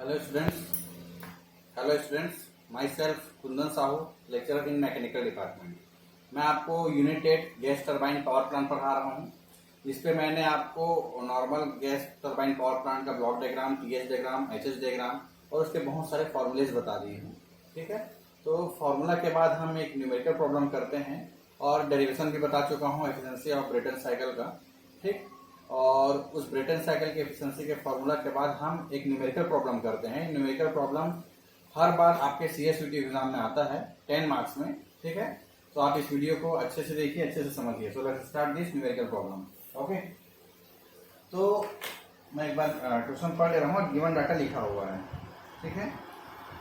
Hello students my self Kundan Sahu, lecturer in mechanical department. मैं आपको unit 8 gas turbine power plant पढ़ा रहा हूँ। इस पे मैंने आपको normal gas turbine power plant का block diagram, TH diagram, HH diagram और उसके बहुत सारे फॉर्मूलेज बता दिए हैं। ठीक है, तो फॉर्मूला के बाद हम एक न्यूमेरिकल प्रॉब्लम करते हैं और डेरिवेशन भी बता चुका हूँ एफिशिएंसी ऑफ ब्रेटन साइकिल का। ठीक, और उस ब्रेटन साइकिल के एफिशिएंसी के फॉर्मूला के बाद हम एक न्यूमेरिकल प्रॉब्लम करते हैं। न्यूमेरिकल प्रॉब्लम हर बार आपके सीएसयूटी एग्जाम में आता है 10 मार्क्स में। ठीक है, तो आप इस वीडियो को अच्छे से देखिए, अच्छे से समझिए। So let's start this numerical problem. Okay, तो मैं एक बार क्वेश्चन पढ़ ले रहा हूँ, गिवन डाटा लिखा हुआ है। ठीक है,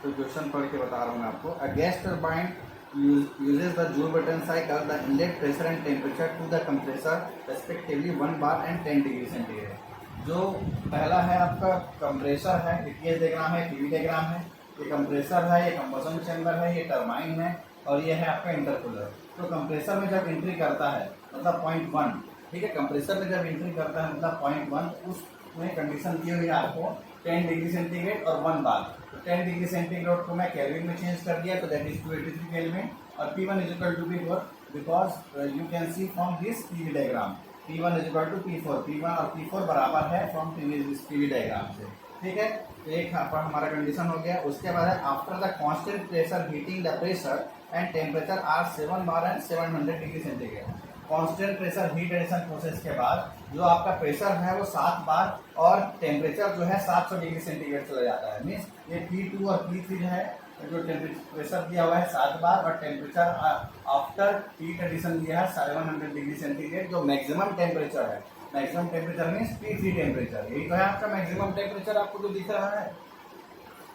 तो क्वेश्चन पढ़ के बता रहा हूँ मैं आपको। A gas turbine uses the Joule Brayton cycle, the inlet pressure and temperature to the compressor respectively 1 bar and 10 degree centigrade. जो पहला है आपका कंप्रेसर है, टीएच डायग्राम है, पीवी डायग्राम है। ये कंप्रेसर है, ये कंबसन चैम्बर है, ये टरबाइन है और ये है आपका इंटरकूलर। तो कंप्रेसर में जब एंट्री करता है मतलब 0.1, ठीक है, कंप्रेसर में जब एंट्री करता है मतलब 0.1, उसमें कंडीशन दी हुई है आपको 10 डिग्री सेंटीग्रेड और 1 बार। 10 डिग्री सेंटीग्रेड को मैं केल्विन में चेंज कर दिया, तो दैट इज 283 केल्विन। और P1 is equal to P4 because you can see from this PV diagram P1 is equal to P4। P1 और P4 बराबर है फ्रॉम पीवी डायग्राम से। ठीक है, तो एक हमारा कंडीशन हो गया। उसके बाद है after the constant pressure heating the pressure and temperature are 7 bar and 700 degree centigrade. Constant pressure heat addition process के बाद जो आपका प्रेशर है वो 7 बार और टेम्परेचर जो है 700 डिग्री सेंटीग्रेड चला जाता है। मीन्स ये P2 और P3 जो है, जो प्रेशर दिया हुआ है 7 बार और टेम्परेचर आफ्टर हीट एडिशन दिया है 700 डिग्री सेंटीग्रेड। जो मैक्सिमम टेम्परेचर है, maximum temperature means P3 temperature, यही तो है आपका मैक्सिमम टेम्परेचर आपको जो दिख रहा है।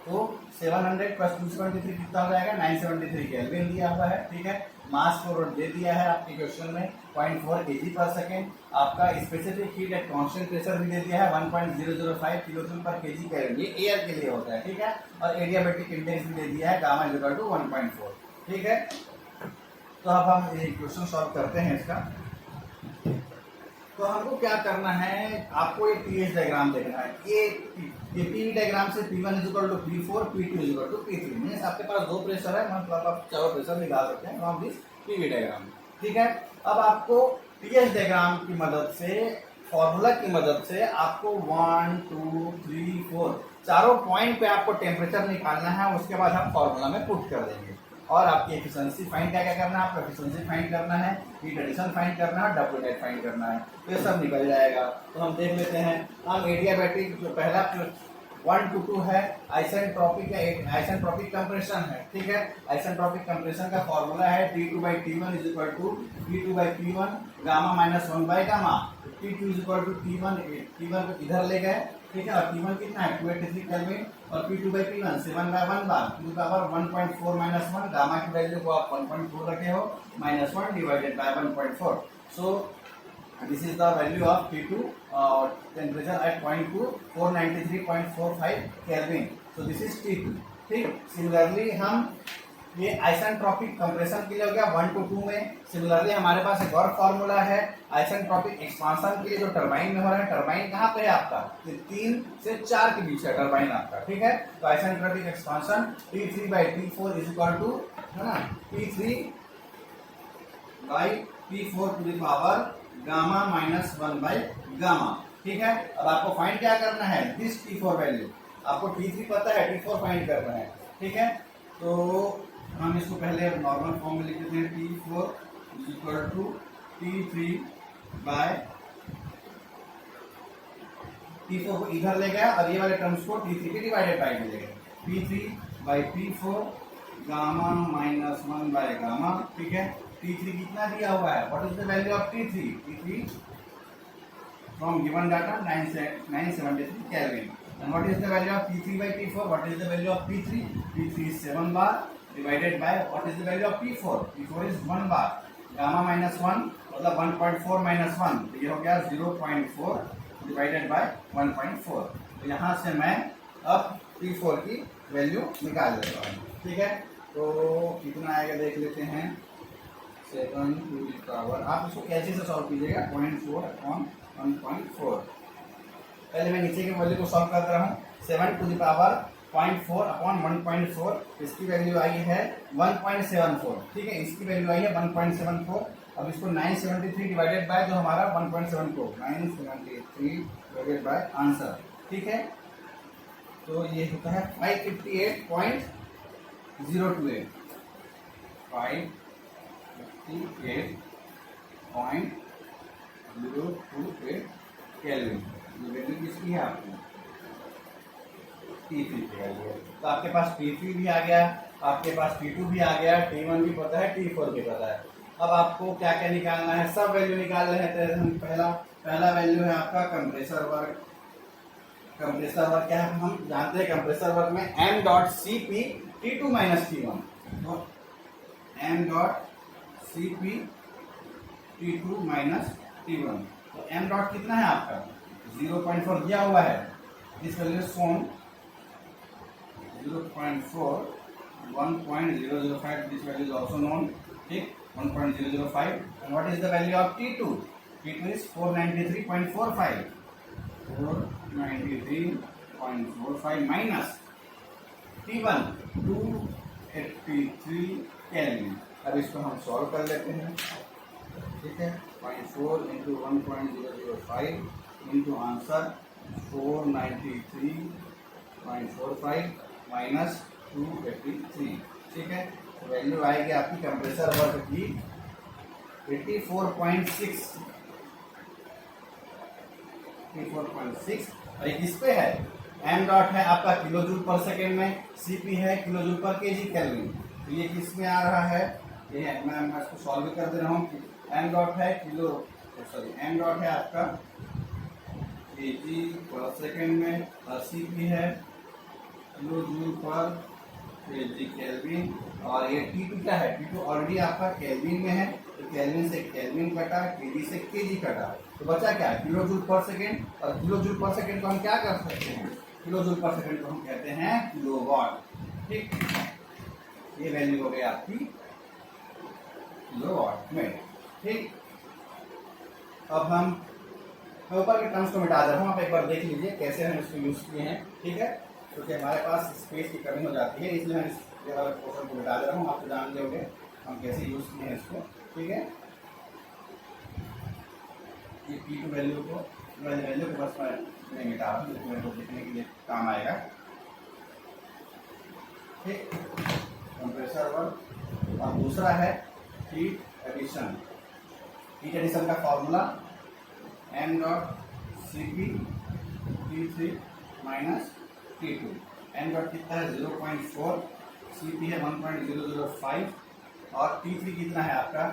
तो 700 प्लस 273 कितना हो जाएगा, 973 केल्विन दिया हुआ है। ठीक है, मास फ्लो रेट दे दिया है आपके क्वेश्चन में 0.4 kg पर सेकेंड। आपका specific heat at constant pressure भी दे दिया है 1.005 किलोजूल पर केजी केल्विन, ये एयर के लिए होता है। ठीक है, और एडियाबैटिक इंडेक्स भी दे दिया है गामा इज इक्वल टू 1.4। ठीक है, तो अब हम ये क्वेश्चन सॉल्व करते हैं इसका। तो हमको क्या करना है, आपको एक टीएच डायग्राम देखना है। ये पीवी डायग्राम से P1 is equal to P4, P2 is equal to P3। Means आपके पास दो प्रेशर है, मतलब आप चारों प्रेशर निकाल सकते हैं फ्रॉम दिस पीवी डायग्राम। ठीक है, अब आपको टीएच डायग्राम की मदद से, फॉर्मूला की मदद से आपको 1 2 3 4 चारों पॉइंट पे आपको टेम्परेचर निकालना है। उसके बाद हम फॉर्मूला में पुट कर देंगे और आपकी एफिशिएंसी फाइंड क्या क्या करना है, आपको एफिशिएंसी फाइंड करना है, हीट एडिशन फाइंड करना है, डब्ल्यू नेट फाइंड करना है। तो ये सब निकल जाएगा। तो हम देख लेते हैं। हम एडियाबैटिक जो पहला 1 to 2 है, आइसेंट्रोपिक है, आइसेंट्रोपिक कंप्रेशन है। ठीक है, आइसेंट्रोपिक कंप्रेशन का फॉर्मूला है T2/T1 is equal to P2/P1 gamma minus 1 by gamma. T2 is equal to T1 को इधर ले गए। ठीक है, और P1 कितना है 283 केल्विन और P2/P1 7 by 1 bar, to power 1.4 minus 1। Gamma की वैल्यू को आप 1.4 रखे हो, minus 1 divided by 1.4। So this is the value of T2 temperature at point 2 493.45 Kelvin. So this is T2. ठीक, सिमिलरली हम ये आइसेंट्रोपिक कंप्रेशन के लिए हो गया 1 to 2 में। सिमिलरली हमारे पास एक और फॉर्मूला है आइसेंट्रोपिक एक्सपांशन के लिए, जो टरबाइन में हो रहा है। टरबाइन कहाँ पे है आपका, 3 से 4 के बीच है टरबाइन आपका। ठीक है, तो isentropic expansion T3/T4 is equal to, है ना, T3/T4 to the power gamma minus 1 by gamma. ठीक है, अब आपको फाइंड क्या करना है, दिस T4 वैल्यू। आपको T3 पता है, T4 फाइंड करना है। ठीक है, तो हम इसको पहले नॉर्मल फॉर्म में लिख देते हैं। T4 is equal to T4 को इधर ले गया और ये वाले टर्म्स को T3 के डिवाइडेड बाय में ले गए। P3/P4 gamma minus 1 by gamma. ठीक है, T3 कितना दिया हुआ है, what is the value of T3 from given data 973 kelvin. And what is the value of P3/P4, what is the value of P3 is 7 bar divided by what is the value of P4 is 1 bar. Gamma minus 1 मतलब 1.4 minus 1, तो ये हो गया 0.4 divided by 1.4। तो यहाँ से मैं अब P4 की वैल्यू निकाल लेता हूँ। ठीक है, तो कितना आएगा देख लेते हैं। 7 टू द पावर, आप इसको कैसे से सॉल्व कीजिएगा, 0.4 अपॉन 1.4। पहले मैं नीचे के वैल्यू को सॉल्व कर रहा हूँ। 7 टू द पावर 0.4 अपॉन 1.4, इसकी वैल्यू आई है 1.74। ठीक है, इसकी वैल्यू आई है 1.74। अब इसको 973 डिवाइडेड बाय जो हमारा 1.74, 973 डिवाइडेड बाय आंसर। ठीक है, तो ये होता है 558.028, 558.028 केल्विन। ये वैल्यू किसकी है आपकी? T3 की वैल्यू है। तो आपके पास T3 भी आ गया, आपके पास T2 भी आ गया, T1 भी पता है, T4 भी पता है। अब आपको क्या क्या निकालना है? सब वैल्यू निकाल रहे हैं। तो हम पहला वैल्यू है आपका कंप्रेसर वर्क। कंप्रेसर वर्क क्या है? हम जानते हैं कंप्रेसर वर्क में m dot Cp T2 minus T1। तो m dot Cp T2 minus T1। तो m डॉट कितना है आपका? 0.4 दिया हुआ है। This value is shown 0.4, 1.005, this value is also known, ठीक, 1.005. and what is the value of T2? T2 is 493.45, 493.45 minus T1 283 kelvin. अब इसको हम सॉल्व कर लेते हैं। ठीक है, 0.4 इंटू 1.005 इंटू आंसर 493.45 माइनस 283। ठीक है, तो वैल्यू आएगी आपकी कंप्रेसर वर्क की 84.6। और किस पे है? m डॉट है आपका किलो जूल पर सेकेंड में, Cp है किलो जूल पर केजी केल्विन। तो ये किस में आ रहा है? ये है, मैं इसको सॉल्व भी कर दे रहा हूँ। m डॉट है किलो, सॉरी m डॉट है आपका केजी पर सेकेंड में, और Cp है किलो जूल पर केजी केल्विन। और ये T2 क्या है? T2 ऑलरेडी आपका केल्विन में है, तो केल्विन से केल्विन कटा, केजी से केजी कटा, तो बचा क्या? किलो जूल पर सेकेंड। और किलो जूल पर सेकेंड को हम क्या कर सकते हैं? किलो जूल पर सेकेंड को हम कहते हैं किलोवाट। ठीक, ये वैल्यू हो गई आपकी किलोवाट में। ठीक, अब हम ऊपर के टर्म्स को मिटा दे रहा हूँ, आप एक बार देख लीजिए कैसे हम इसको यूज किए हैं। ठीक है, क्योंकि हमारे पास स्पेस की कमी हो जाती है, इसलिए हम इस वाले पोर्शन को मिटा दे रहा हूँ। आप जान लोगे हम कैसे यूज किए हैं इसको। ठीक है, ये P2 वैल्यू को बस मैं नहीं मिटा रहा हूँ, मेरे को देखने के लिए काम आएगा। ठीक, कंप्रेसर वर्क। और दूसरा है हीट एडिशन। हीट एडिशन का formula m dot Cp T3 minus T2। m dot कितना है? 0.4, Cp है 1.005, और T3 कितना है आपका?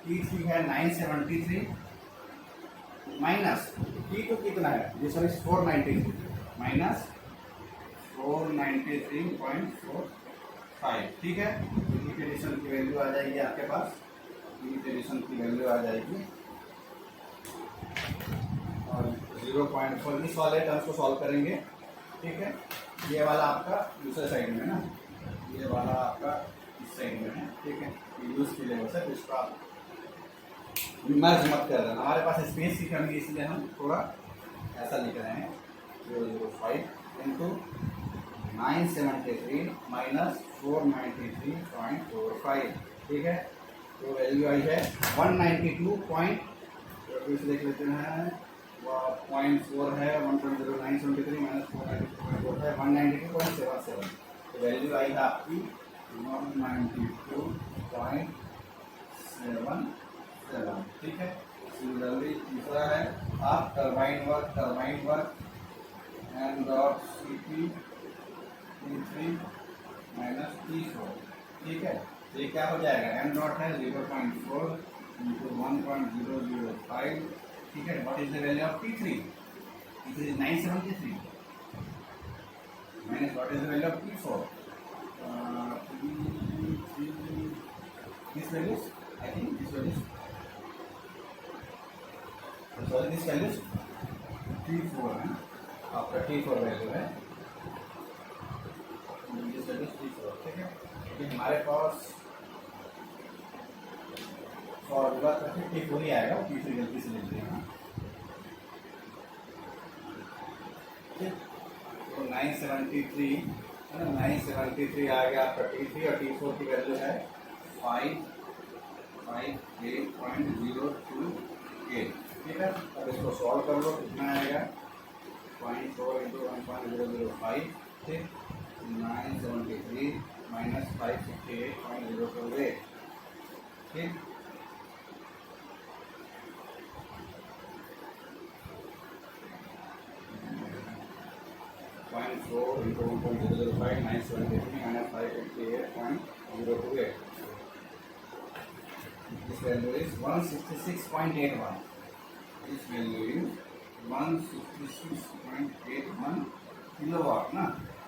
T3 है 973 माइनस T2 कितना है? ये सॉरी 493 माइनस 493.45। ठीक है, हीट एडिशन की वैल्यू आ जाएगी आपके पास, हीट एडिशन की वैल्यू आ जाएगी। और 0.4 इस वाले टर्म्स को सॉल्व करेंगे। ठीक है, ये वाला आपका दूसरे साइड में ना, ये वाला आपका इस साइड में है। ठीक है, यूज की लेवल से इसका मर्ज मत कर देना, हमारे पास स्पेस की कमी, इसलिए हम थोड़ा ऐसा लिख रहे हैं 005 इंटू 973 माइनस 493.45। ठीक है, तो वैल्यू आई है 192. देख लेते हैं, 0.4 है, 1.0973 माइनस 492.4 है, 192.77। तो वैल्यू आई है आपकी 192.77। ठीक है, सिमिलरली तीसरा है आप turbine work m dot Cp T3 minus T4। ठीक है, तो ये क्या हो जाएगा? m डॉट है 0.4 इंटू 1.005। ठीक है, what is the value of T3? T3 is 973 minus what is the value of T4? This value is, I think this value is, sorry, this value is T4 है, आपका T4 value है, this value is T4। ठीक है, ये हमारे पास formula T4 ही आएगा, T3 गलती से लिख दिया। ठीक, तो 973 है ना। 973 आ गया आपका T3 और T4 की वैल्यू है 558.028। ठीक है, अब इसको सॉल्व कर लो, कितना आएगा 0.4 इंटू 1.005। ठीक, 973 माइनस 558.028। ठीक, 0.4 into 1.005, 973 minus 558.028. This value is 166.81. This value is 166.81 kilowatt ना,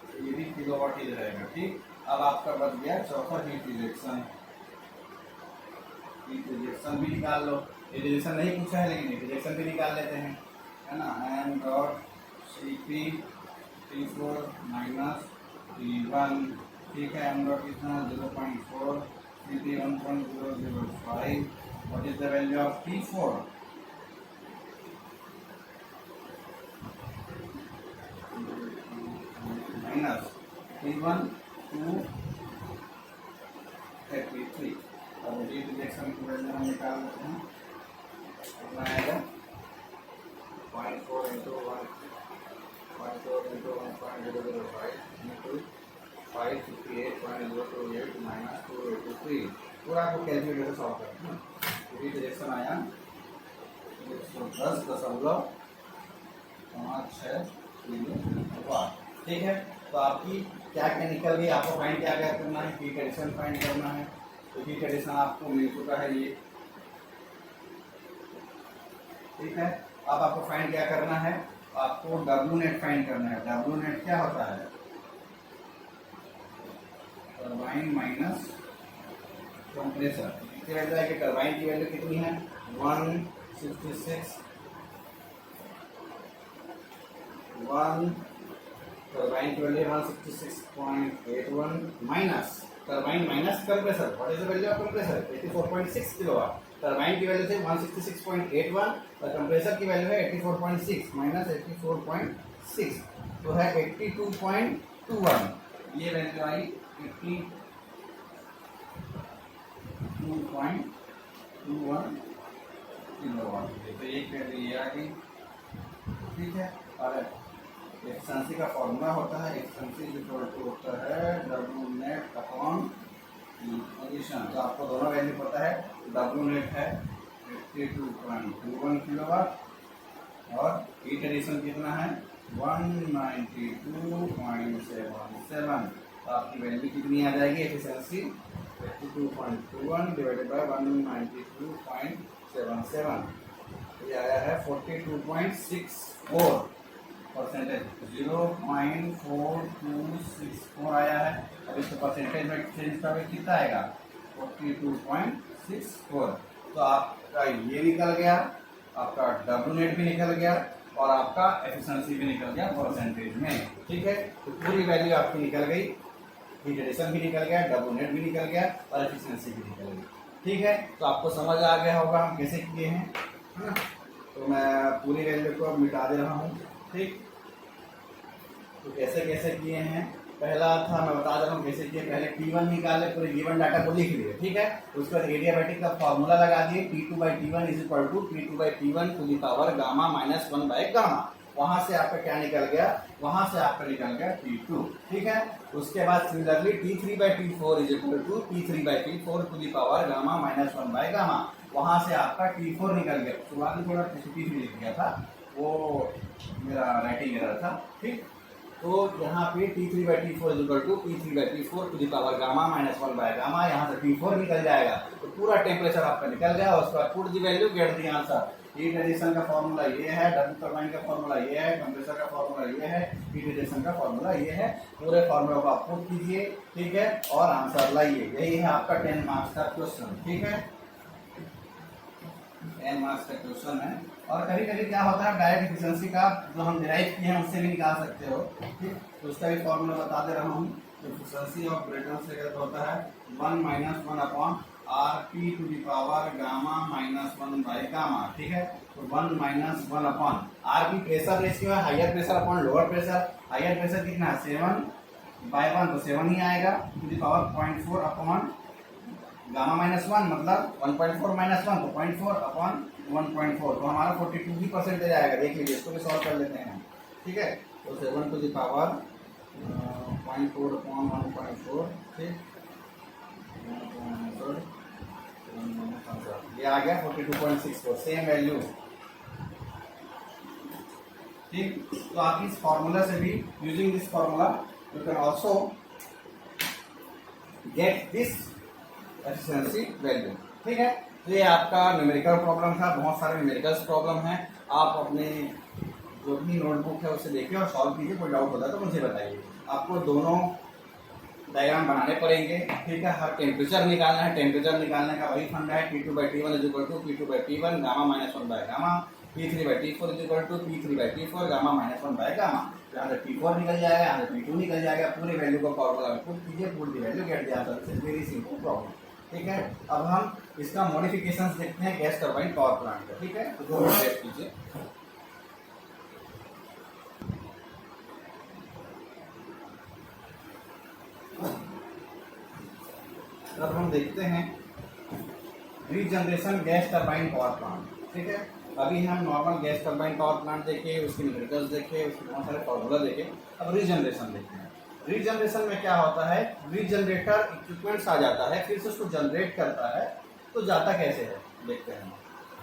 तो ये भी किलोवाट ही रहेगा। ठीक, अब आपका बच गया चौथा हीट रिजेक्शन। हीट रिजेक्शन भी निकाल लो। हीट रिजेक्शन नहीं पूछा है लेकिन हीट रिजेक्शन भी निकाल लेते हैं, है ना। M dot Cp T4 minus T1। ठीक है, एम डॉट कितना 0.4, Cp 1.005। What is the value of T4? Minus T1 233। अब हीट रिजेक्शन की वैल्यू हम निकाल लेते हैं। कितना आएगा 0.4 इंटू 1.005 into 558.028 minus 283। पूरा आपको कैलकुलेटर से सॉल्व करना है। हीट रिजेक्शन आया 110.56 किलोवाट। ठीक है, तो आपकी क्या क्या निकल गई, आपको फाइंड क्या क्या करना है, हीट एडिशन फाइंड करना है। तो हीट एडिशन आपको मिल चुका है ये। ठीक है, अब आपको फाइंड क्या करना है, आपको डब्ल्यू नेट फाइंड करना है। डब्ल्यू नेट क्या होता है, टरबाइन माइनस कंप्रेसर। क्या वैल्यू है कि टरबाइन की वैल्यू कितनी है 166, टरबाइन की value 166.81 minus turbine minus compressor. What is the value of compressor 84.6 kilowatt. Turbine की वैल्यू थी 166.81 और कंप्रेसर की वैल्यू है 84.6 माइनस 84.6 तो है 82.21। ये वैल्यू आई 82.21 किलोवाट। तो एक वैल्यू ये आ गई। ठीक है, और एफिशिएंसी का फॉर्मूला होता है, एफिशिएंसी इक्वल टू होता है डब्ल्यू नेट अपॉन एडिशन। तो आपको दोनों वैल्यू पता है। डब्ल्यू नेट है 82.21 किलोवाट और हीट एडिशन कितना है 192.77। तो आपकी वैल्यू कितनी आ जाएगी एफिशिएंसी 82.21 डिवाइडेड बाय 192.77। ये आया है 42.64%। 0.4264 आया है। अब इसको परसेंटेज में चेंज करके कितना आएगा 42.64। तो आपका ये निकल गया, आपका डब्ल्यू नेट भी निकल गया और आपका एफिशिएंसी भी निकल गया परसेंटेज में। ठीक है, तो पूरी वैल्यू आपकी निकल गई, हीट एडिशन भी निकल गया, डब्ल्यू नेट भी निकल गया और एफिशिएंसी भी निकल गई। ठीक है, तो आपको समझ आ गया होगा हम कैसे किए हैं, है ना। तो मैं पूरी वैल्यू को मिटा दे रहा हूँ। ठीक, तो कैसे कैसे किए हैं, पहला था मैं बता दे रहा हूँ कैसे किए। पहले T1 निकाले, पूरे गिवन डाटा को लिख लिए। ठीक है, उसके बाद एडियाबैटिक का फॉर्मूला लगा दिए T2/T1 is equal to T2/T1 to the power gamma minus 1/गामा। वहां से आपका क्या निकल गया, वहां से आपका निकल गया T2। ठीक है, उसके बाद similarly T3/T4 is equal to T3/T4 to the power gamma minus 1/गामा। वहां से आपका T4 निकल गया। शुरुआत में थोड़ा T3 लिख गया था, वो मेरा राइटिंग एरर था। ठीक, तो यहाँ पे T3/T4 is equal to T3/T4 to the power gamma minus 1/गामा। यहाँ से T4 निकल जाएगा तो पूरा टेम्परेचर आपका निकल गया। उसके बाद put the value get the answer. Heat addition का फॉर्मूला ये है, डब्ल्यू टरबाइन का फॉर्मूला ये है, कंप्रेसर का फॉर्मूला ये है, हीट एडिशन का फॉर्मूला ये है। पूरे फॉर्मूला को आप पुट कीजिए। ठीक है, और आंसर लाइए। यही है आपका 10 मार्क्स का क्वेश्चन। ठीक है, 10 मार्क्स का क्वेश्चन है। और कभी कभी क्या होता है डायरेक्ट एफिशिएंसी का जो हम डिराइव किए हैं उससे भी निकाल सकते हो। ठीक, तो उसका भी फॉर्मूला बता दे रहा हूँ। एफिशिएंसी ऑफ ब्रेटन से क्या होता है 1 - 1 upon RT to the power gamma minus 1/गामा। ठीक है, तो 1 - 1 अपॉन RP प्रेशर रेशियो है, higher pressure upon lower pressure. Higher pressure कितना है 7 बाय 1 तो 7 ही आएगा, to the power 0.4 upon gamma minus 1, मतलब 1.4 माइनस 1 तो 0.4 अपॉन 1.4, तो हमारा 42 ही परसेंटेज आएगा। देख लीजिए, इसको भी सॉल्व कर लेते हैं, ठीक है। तो 7 टू द पावर 0.4 अपॉन 1.4, ठीक, ये आ गया 42.64, सेम वैल्यू, ठीक। तो आप इस फॉर्मूला से भी, using this formula you can also get this efficiency value, ठीक है। तो ये आपका न्यूमेरिकल प्रॉब्लम था, बहुत सारे न्यूमेरिकल्स प्रॉब्लम है। आप अपने जो भी नोटबुक है उसे देखिए और सॉल्व कीजिए। कोई डाउट होता है तो मुझे बताइए। आपको दोनों डायग्राम बनाने पड़ेंगे, ठीक है। हर टेम्परेचर निकालना है, टेम्परेचर निकालने का वही फंडा है, T2/T1 = P2/P1 gamma -1 gamma, P3/T4 = P3/T4 gamma -1 gamma. यहाँ से T4 निकल जाएगा, यहाँ से T2 निकल जाएगा, पूरे वैल्यू को फॉर्मूला में पुट कीजिए, put the value, get the answer. It's very simple problem, ठीक है। अब हम इसका मॉडिफिकेशंस देखते हैं गैस टरबाइन पावर प्लांट का, ठीक है। तो 2 मिनट वेट कीजिए। अब हम देखते हैं regeneration gas turbine power plant, ठीक है। अभी हम normal gas turbine power plant देखे, उसके न्यूमेरिकल्स देखे, उसके बहुत सारे फॉर्मूला देखे। अब रीजनरेशन देखते हैं। रीजनरेशन में क्या होता है, रीजनरेटर इक्विपमेंट्स आ जाता है, फिर से उसको जनरेट करता है। तो जाता कैसे है देखते हैं।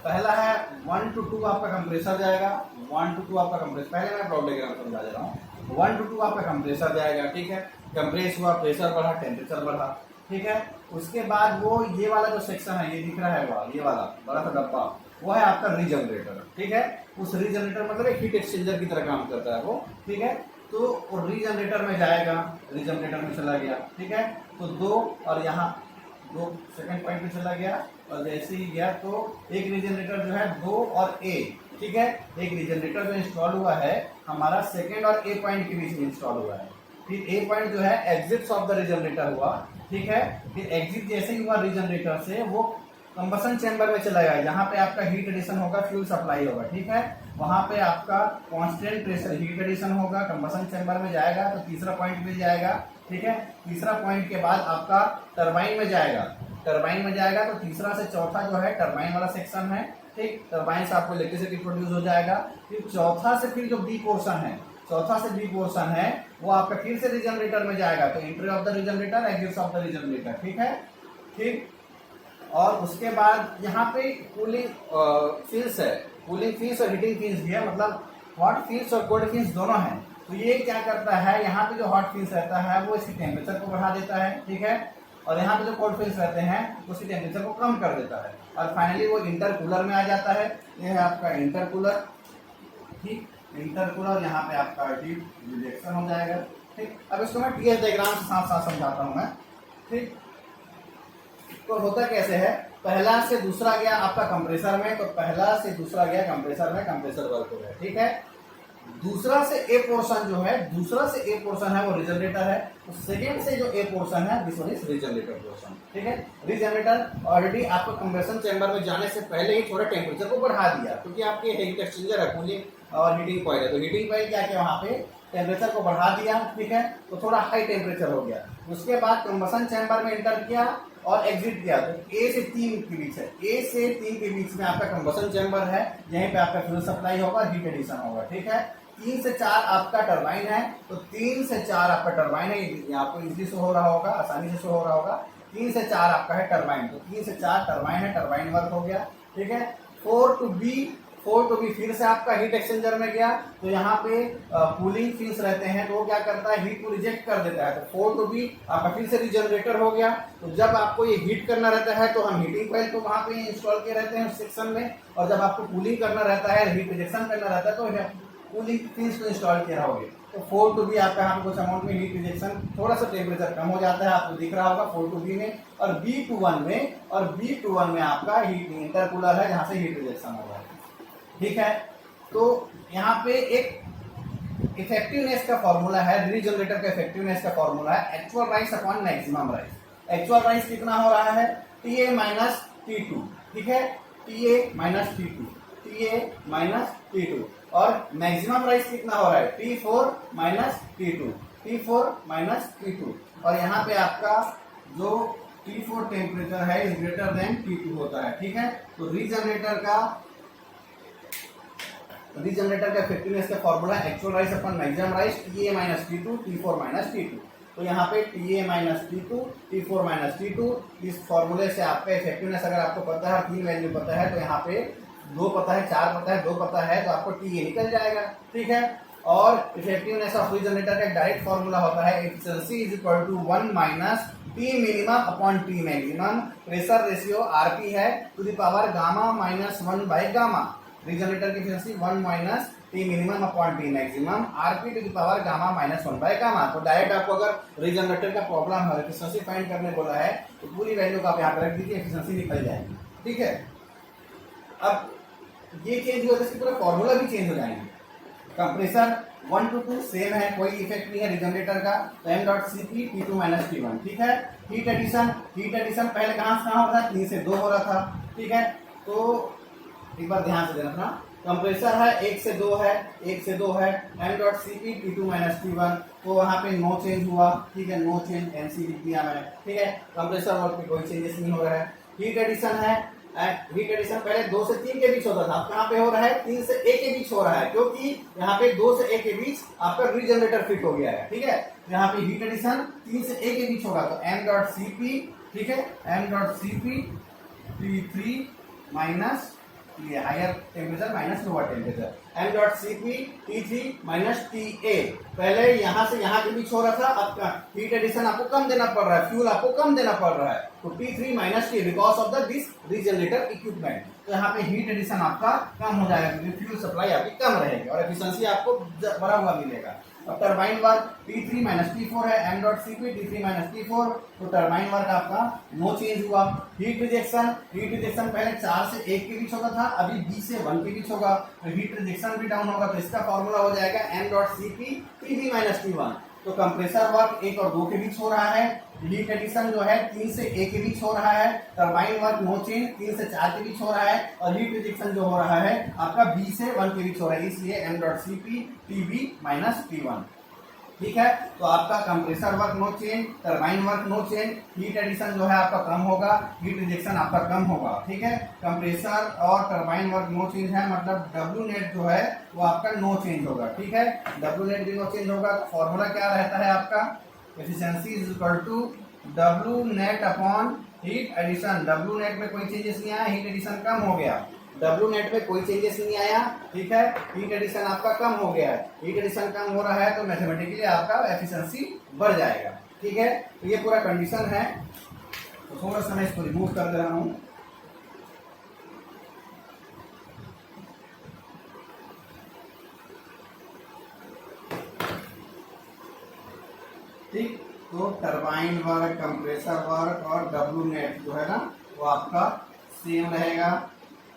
पहला है 1 to 2 आपका कंप्रेसर जाएगा, 1 to 2 आपका कंप्रेसर, पहले मैं ब्लॉक डायग्राम समझा दे रहा हूँ। 1 to 2 आपका कंप्रेसर जाएगा, ठीक है। कंप्रेस हुआ, प्रेशर बढ़ा, टेम्परेचर बढ़ा, ठीक है। उसके बाद वो ये वाला जो सेक्शन है, ये दिख रहा है वो, ये वाला बड़ा सा डब्बा, वो है आपका रीजनरेटर, ठीक है। उस रीजनरेटर मतलब एक हीट एक्सचेंजर की तरह काम करता है वो, ठीक है। तो रीजनरेटर में जाएगा, रीजनरेटर में चला गया, ठीक है। तो 2 और यहाँ 2 सेकंड पॉइंट पे चला गया, और जैसे ही गया तो एक रीजनरेटर जो है 2 और A, ठीक है। एक रीजनरेटर जो इंस्टॉल हुआ है हमारा सेकंड और A पॉइंट के बीच में इंस्टॉल हुआ है। फिर A पॉइंट जो है एग्जिट्स ऑफ द रीजनरेटर हुआ, ठीक है। फिर एग्जिट जैसे ही हुआ रीजनरेटर से, वो कंबसन चैम्बर में चला गया, जहां पे आपका हीट एडिशन होगा, फ्यूल सप्लाई होगा, ठीक है। वहां पे आपका कांस्टेंट प्रेशर हीट एडिशन होगा, कंबसन चैम्बर में जाएगा तो तीसरा पॉइंट मिल जाएगा, ठीक है। तीसरा पॉइंट के बाद आपका टरबाइन में जाएगा, टरबाइन में जाएगा तो तीसरा से चौथा जो है टरबाइन वाला सेक्शन है, ठीक। टरबाइन से आपको इलेक्ट्रिसिटी प्रोड्यूस हो जाएगा। फिर चौथा से फिर जो बी पोर्शन है, चौथा से बी पोर्शन है, वो आपका फिर से रीजनरेटर में जाएगा, तो entry of the regenerator, exit of the regenerator, ठीक है, ठीक। और उसके बाद यहाँ पे कूलिंग फिल्स है, कूलिंग फिल्स और हीटिंग फिल्स भी है, मतलब हॉट फिल्स और कोल्ड फिल्स दोनों हैं। तो ये क्या करता है, यहाँ पे जो हॉट फिल्स रहता है वो इसकी टेम्परेचर को बढ़ा देता है, ठीक है। और यहाँ पे जो कोल्ड फिल्स रहते हैं उसकी टेम्परेचर को कम कर देता है। और फाइनली वो इंटरकूलर में आ जाता है। ये है आपका इंटरकूलर, ठीक। इंटरकूलर, यहाँ पे आपका हीट रिजेक्शन हो जाएगा, ठीक। अब इसको मैं टीएस डायग्राम के साथ साथ समझाता हूँ मैं, ठीक। तो होता कैसे है, पहला से दूसरा गया आपका कंप्रेसर में, तो पहला से दूसरा गया कंप्रेसर में, कंप्रेसर वर्क हो गया, ठीक है। दूसरा से ए पोर्शन जो है, दूसरा से ए पोर्शन है वो रीजनरेटर है। तो सेकेंड से जो ए पोर्शन है this one is regenerator portion, ठीक है। रीजनरेटर ऑलरेडी आपको कंप्रेशन चैम्बर में जाने से पहले ही थोड़ा टेम्परेचर को बढ़ा दिया, क्योंकि आपके हीट एक्सचेंजर है, कूलिंग और हीटिंग कॉइल है। तो हीटिंग कॉइल क्या किया, वहां पे टेम्परेचर को बढ़ा दिया, ठीक है। तो थोड़ा हाई टेम्परेचर हो गया। उसके बाद कंबसन चैम्बर में एंटर किया और एग्जिट किया। तो A से 3 के बीच है, A से 3 के बीच में आपका कंबसन चैम्बर है, यहीं पे आपका फ्यूल सप्लाई होगा, हीट एडिशन होगा, ठीक है। 3 से 4 आपका टरबाइन है, तो 3 से 4 आपका टरबाइन है, ये आपको इजीली शो हो रहा होगा, आसानी से शो हो रहा होगा। 3 से 4 आपका है टरबाइन, तो 3 से 4 टरबाइन है, टरबाइन वर्क हो गया, ठीक है। 4 to B फिर से आपका हीट एक्सचेंजर में गया। तो यहाँ पे कूलिंग फिल्स रहते हैं, तो वो क्या करता है, हीट को रिजेक्ट कर देता है। तो 4 to B आपका फिर से रीजनरेटर हो गया। तो जब आपको ये हीट करना रहता है तो हम हीटिंग कॉइल को वहां पे इंस्टॉल किए रहते हैं उस सेक्शन में, और जब आपको कूलिंग करना रहता है, हीट रिजेक्शन करना रहता है, तो कूलिंग फिल्स को इंस्टॉल किए रहोगे। तो 4 to B आपका यहाँ पे कुछ अमाउंट में हीट रिजेक्शन, थोड़ा सा टेम्परेचर कम हो जाता है, आपको दिख रहा होगा 4 to B में, और B to 1 में, और B to 1 में आपका हीट इंटरकूलर है, जहां से हीट रिजेक्शन होगा, ठीक है। तो यहाँ पे एक इफेक्टिवनेस का फॉर्मूला है, रीजनरेटर का इफेक्टिवनेस का फॉर्मूला है actual rice upon maximum rice. Actual rice कितना हो रहा है, TA माइनस T2, ठीक है। TA minus T2, TA minus T2, और मैक्सिमम राइस कितना हो रहा है, T4 minus T2, T4 minus T2, और यहाँ पे आपका जो T4 टेम्परेचर है इज ग्रेटर देन T2 होता है, ठीक है। तो रीजनरेटर का इफेक्टिवनेस का formula actual rise upon maximum rise TA minus T2 T4 minus T2। तो यहाँ पे TA minus T2 T4 minus T2, इस फॉर्मूले से आपका इफेक्टिवनेस अगर आपको पता है, 3 वैल्यू पता है, तो यहाँ पे 2 पता है, 4 पता है, 2 पता है, तो आपको TA निकल जाएगा, ठीक है। और इफेक्टिवनेस ऑफ रीजनरेटर का एक डायरेक्ट फॉर्मूला होता है efficiency is equal to 1 minus T minimum upon T maximum, pressure ratio RP है to the power gamma minus 1 by gamma. Regenerator की efficiency 1 minus T minimum upon T maximum, RP to the power gamma minus 1 by gamma. तो direct आपको अगर regenerator का problem है, efficiency find करने बोला है, तो पूरी वैल्यू को आप यहाँ पे रख दीजिए, एफिशिएंसी निकल जाएगी, ठीक है। अब ये चेंज हुआ तो इसकी पूरा फॉर्मूला भी चेंज हो जाएंगे। कंप्रेसर 1 to 2 सेम है, कोई इफेक्ट नहीं है रीजनरेटर का, तो m dot Cp T2 minus T1, ठीक है। हीट एडिशन पहले कहाँ से कहाँ हो रहा था, 3 से 2 हो रहा था, ठीक है। तो एक बार ध्यान से देखना, कंप्रेसर है 1 से 2 है, 1 से 2 है, m dot Cp T2 minus T1, तो वहाँ पे नो चेंज हुआ, ठीक है, नो चेंज, NC लिख दिया मैंने, ठीक है। कंप्रेसर वर्क में कोई चेंजेस नहीं हो रहा है। हीट एडिशन है, हीट एडिशन पहले 2 से 3 के बीच होता था, अब कहाँ पे हो रहा है, 3 से 1 के बीच हो रहा है, क्योंकि यहाँ पे 2 से 1 के बीच आपका रीजनरेटर फिट हो गया है, ठीक है। यहाँ पे हीट एडिशन 3 से 1 के बीच होगा, तो m डॉट Cp, ठीक है, m dot Cp T3 minus ये higher temperature minus lower temperature, m dot Cp T3 minus TA। पहले यहाँ से यहाँ के बीच हो रहा था, अब हीट एडिशन आपको कम देना पड़ रहा है, फ्यूल आपको कम देना पड़ रहा है, तो T3 minus T because of the this regenerator equipment. तो यहाँ पे हीट एडिशन आपका कम हो जाएगा, क्योंकि फ्यूल सप्लाई आपकी कम रहेगी और एफिशिएंसी आपको बड़ा हुआ मिलेगा। अब turbine work T3 minus T4 है, m dot Cp T3 minus T4, तो टरबाइन वर्क आपका नो चेंज हुआ। हीट रिजेक्शन पहले 4 से 1 के बीच होता था, अभी 20 से 1 के बीच होगा, तो हीट रिजेक्शन भी डाउन होगा, तो इसका फॉर्मूला हो जाएगा m dot Cp Tb minus T1। तो कंप्रेसर वर्क 1 और 2 के बीच हो रहा है, हीट एडिशन जो है 3 से 1 के बीच हो रहा है, टरबाइन वर्क नो चेंज 3 से 4 के बीच हो रहा है, और हीट रिजेक्शन जो हो रहा है आपका 20 से 1 के बीच हो रहा है, इसलिए m dot Cp Tb minus T1, ठीक है। तो आपका compressor work no change, turbine work no change, heat addition जो है आपका कम होगा, हीट रिजेक्शन आपका कम होगा, ठीक है। कंप्रेसर और टरबाइन वर्क नो चेंज है, मतलब W नेट जो है वो आपका नो चेंज होगा, ठीक है। W नेट भी नो चेंज होगा, तो फॉर्मूला क्या रहता है आपका, efficiency is equal to W net upon heat addition. W net में कोई चेंजेस नहीं आया, हीट एडिशन कम हो गया, W नेट में कोई चेंजेस नहीं आया, ठीक है। हीट एडिशन आपका कम हो गया है, हीट एडिशन कम हो रहा है, तो मैथमेटिकली आपका एफिशिएंसी बढ़ जाएगा, ठीक है। तो ये पूरा कंडीशन है, तो थोड़ा सा मैं इसको रिमूव कर दे रहा हूं। ठीक, तो टरबाइन वर्क, कंप्रेसर वर्क और W नेट जो है ना वो आपका सेम रहेगा,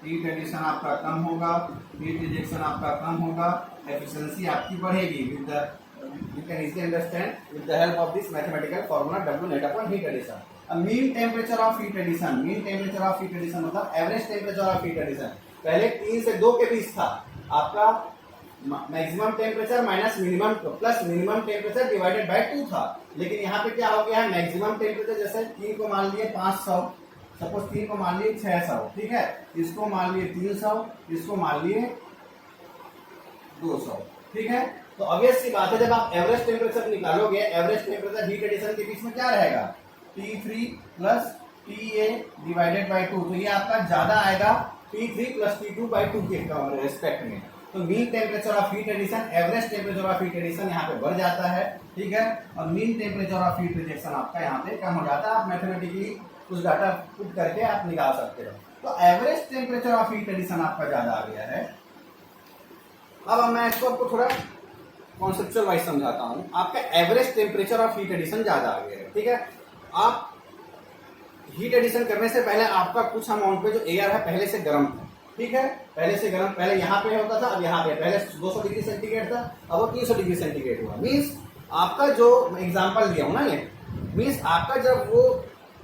हीट एडिशन आपका कम होगा, हीट रिजेक्शन आपका कम होगा, एफिशिएंसी आपकी बढ़ेगी with the you can easily understand with the help of this mathematical formula W net upon heat addition. अब mean temperature of heat addition, मतलब average temperature of heat addition पहले 3 से 2 के बीच था, आपका maximum temperature minus minimum plus minimum temperature divided by 2 था, लेकिन यहाँ पे क्या हो गया है, मैक्सिमम टेम्परेचर जैसे 3 को मान लिए 500, सपोज 3 को मान लिए 600, ठीक है, इसको मान लिए 300, इसको मान लिए 200, ठीक है। तो ऑब्वियस सी बात है, जब आप एवरेज टेम्परेचर निकालोगे, एवरेज टेम्परेचर हीट एडिशन के बीच में क्या रहेगा, T3 plus TA divided by 2, तो ये आपका ज्यादा आएगा T3 प्लस T2 बाय 2 के रेस्पेक्ट में। तो mean temperature of heat addition, average temperature of heat addition यहाँ पे बढ़ जाता है, ठीक है, और mean temperature of heat rejection आपका यहाँ पे कम हो जाता है। आप मैथमेटिकली कुछ डाटा पुट करके आप निकाल सकते हो। तो average temperature of heat addition आपका ज्यादा आ गया है। अब मैं इसको आपको थोड़ा कॉन्सेप्चुअल वाइज समझाता हूं। आपका average temperature of heat addition ज्यादा आ गया है, ठीक है। आप हीट एडिशन करने से पहले आपका कुछ अमाउंट पे जो एयर है पहले से गर्म था, ठीक है, पहले से गर्म, पहले यहाँ पे होता था, अब यहाँ पे पहले 200 डिग्री सेंटीग्रेड था, अब वो 300 डिग्री सेंटीग्रेड हुआ। मीन्स आपका जो एग्जाम्पल दिया हूं ना, ये मीन्स आपका जब वो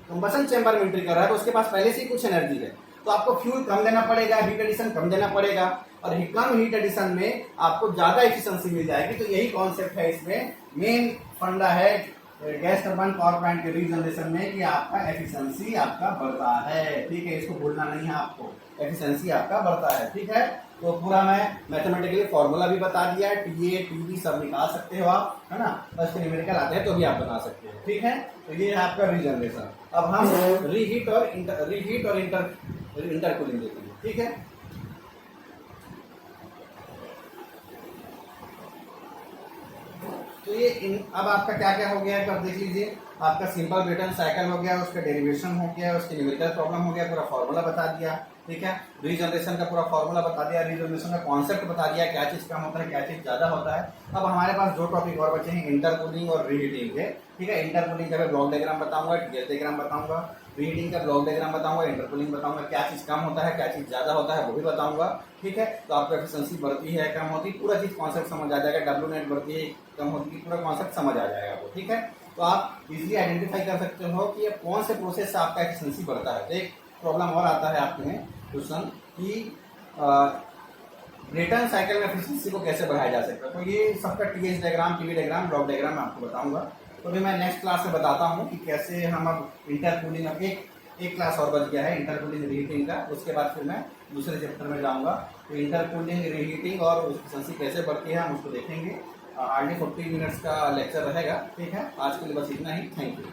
कंबशन चैम्बर में एंट्री कर रहा है तो उसके पास पहले से ही कुछ एनर्जी है, तो आपको फ्यूल कम देना पड़ेगा, हीट एडिशन कम देना पड़ेगा, और कम हीट एडिशन में आपको ज्यादा एफिशिएंसी मिल जाएगी। तो यही कॉन्सेप्ट है इसमें, मेन फंडा है गैस टरबाइन पावर प्लांट के रीजनरेशन में कि आपका एफिशिएंसी आपका बढ़ता है, ठीक है, इसको भूलना नहीं है आपको, एफिशिएंसी आपका बढ़ता है, ठीक है। तो पूरा मैं मैथमेटिकली फॉर्मूला भी बता दिया है, टीए टीबी सब निकाल सकते हो आप, है ना, बस न्यूमेरिकल आते हैं तो भी आप बता सकते हो, ठीक है। तो ये है आपका रीजनरेशन। अब हम रीहीट और इंटरकूलिंग देखेंगे, ठीक है। तो ये अब आपका क्या क्या हो गया है, अब देख लीजिए, आपका सिंपल ब्रेटन साइकिल हो गया, उसका डेरिवेशन हो गया, उसकी न्यूमेरिकल प्रॉब्लम हो गया, पूरा फॉर्मूला बता दिया, ठीक है। रीजनरेशन का पूरा फॉर्मूला बता दिया, रीजनरेशन का कॉन्सेप्ट बता दिया, क्या चीज कम होता है क्या चीज ज्यादा होता है। अब हमारे पास दो टॉपिक और बचे हैं, इंटरकूलिंग और रीहीटिंग के, ठीक है। इंटरकूलिंग का मैं ब्लॉक डायग्राम बताऊंगा, टीएल डायग्राम बताऊंगा, रीहीटिंग का ब्लॉक डायग्राम बताऊंगा, इंटरकूलिंग बताऊंगा, क्या चीज कम होता है क्या चीज ज्यादा होता है वो भी बताऊंगा, ठीक है। तो आपको एफिशिएंसी बढ़ती है कम होती है, पूरा चीज कॉन्सेप्ट समझ आ जाएगा, डब्ल्यू नेट बढ़ती है कम होती है, पूरा कॉन्सेप्ट समझ आ जाएगा आपको, ठीक है। तो आप इजीली आइडेंटिफाई कर सकते हो कि ये कौन से प्रोसेस से आपका एफिशिएंसी बढ़ता है। तो एक प्रॉब्लम और आता है आपके में क्वेश्चन कि ब्रेटन साइकिल में एफिशिएंसी को कैसे बढ़ाया जा सकता है। तो ये सबका TH diagram, TV diagram, block diagram मैं आपको बताऊंगा। तो अभी मैं नेक्स्ट क्लास में बताता हूँ कि कैसे हम अब इंटरकूलिंग, अब एक क्लास और बच गया है इंटरकूलिंग रीहीटिंग का, उसके बाद फिर मैं दूसरे चैप्टर में जाऊंगा। तो इंटरकूलिंग रीहीटिंग और एफिशिएंसी कैसे बढ़ती है हम उसको देखेंगे। हार्डली 40 मिनट्स का लेक्चर रहेगा, ठीक है। आज के लिए बस इतना ही, थैंक यू।